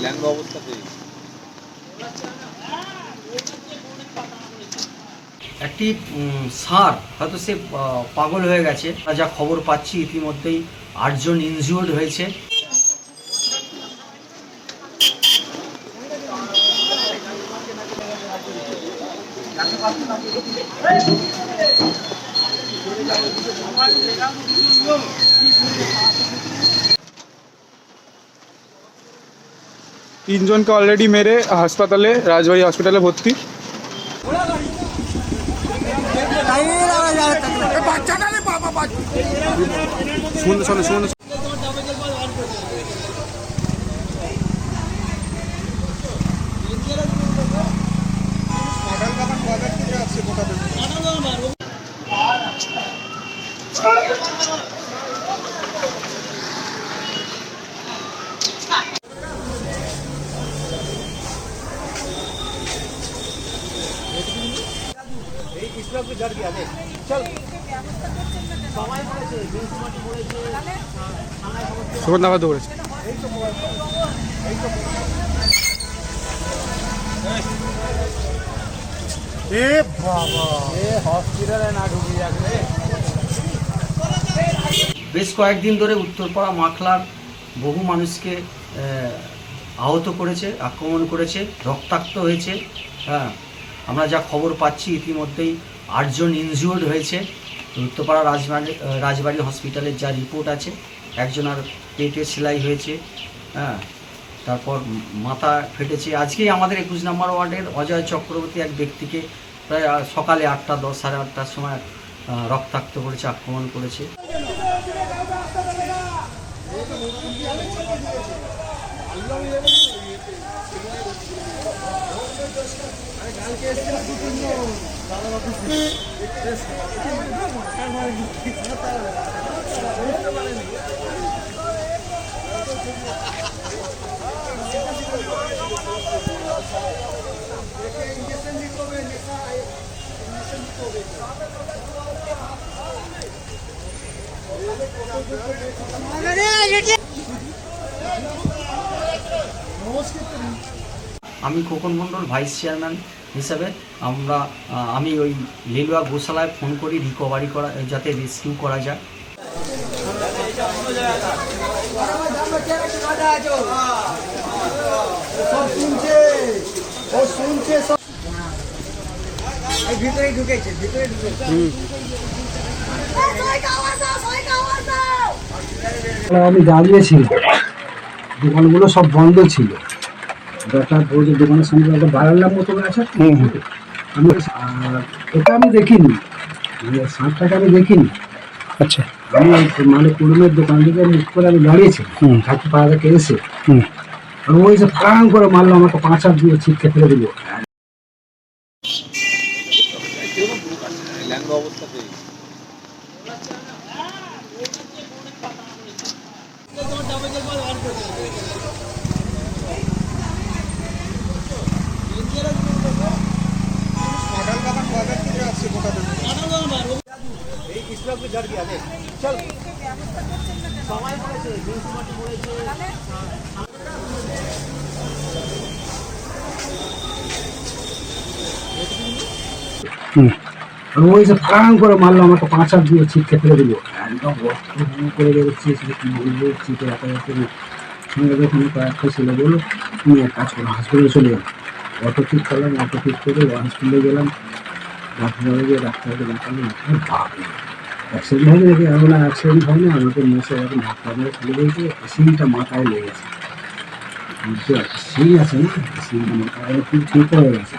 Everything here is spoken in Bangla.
ল্যাংড়া অবস্থাতে। একটি ষাঁড় হয়তো সে পাগল হয়ে গেছে। যা খবর পাচ্ছি ইতিমধ্যেই 8 জন ইনজিওর্ড হয়েছে। তিনজনকে অলরেডি মেরে হাসপাতালে, রাজবাড়ি হসপিটালে ভর্তি। শুনুন শুনুন শুনুন সুগন্ধ আবার দৌড়েছে। বেশ কয়েকদিন ধরে উত্তরপাড়া মাখলার বহু মানুষকে আহত করেছে, আক্রমণ করেছে, রক্তাক্ত হয়েছে। হ্যাঁ, আমরা যা খবর পাচ্ছি ইতিমধ্যেই 8 জন ইনজিওর্ড হয়েছে। উত্তরপাড়া রাজবাড়ি হসপিটালের যা রিপোর্ট আছে, একজনের পেটে সেলাই হয়েছে, হ্যাঁ, তারপর মাথা ফেটেছে। আজকেই আমাদের 21 নম্বর ওয়ার্ডের অজয় চক্রবর্তী এক ব্যক্তিকে প্রায় সকালে 8টা 10 সাড়ে 8টার সময় রক্তাক্ত করেছে, আক্রমণ করেছে। আমি খোকন মণ্ডল, ভাইস চেয়ারম্যান হিসাবে আমি ওই লেলুয়া গোশালায় ফোন করি রিকভারি করা, যাতে রেস্কিউ করা যায়। আমি দাঁড়িয়েছিলাম, দোকানগুলো সব বন্ধ ছিল। দোকানের সামনে একটা বারান্দার মতো আছে, আমি এটা আমি দেখিনি, সাপটাকে আমি দেখিনি। আচ্ছা, আমি মানে কুড়ুমের দোকান থেকে মুখ করে আমি দাঁড়িয়েছি, ঝাঁকি পাড়া থেকে এসে আমি ওই যে ফাঁং করে মারলো, আমাকে 5-8 দিয়ে ছিটকে ফেলে দিল। ল্যাংড়া অবস্থাতে। আমি ওই যে ফাঁং করে মারলো, আমাকে 5-8 দিয়ে ছিটকে ফেলে দিল। একদম করে বেরোচ্ছি, চিটে সঙ্গে যখন কয়েকটা ছেলে বললো তুমি এক কাজ করো, হসপিটালে চলে যাও। অটো ঠিক করলাম, অটো ঠিক করে হসপিটালে গেলাম। ডাক্তারে গিয়ে ডাক্তারকে দেখালাম, অ্যাক্সিডেন্ট হয়নি নাকি? এমন অ্যাক্সিডেন্ট হয়নি, আমাকে মেসে এখন ধাক্কা মেরে ফেলে দিয়েছে, সিংটা মাথায় লেগেছে। বুঝতে পারছি, সিং আছে না, সিংটা মাথায় খুব ঠিক হয়ে গেছে।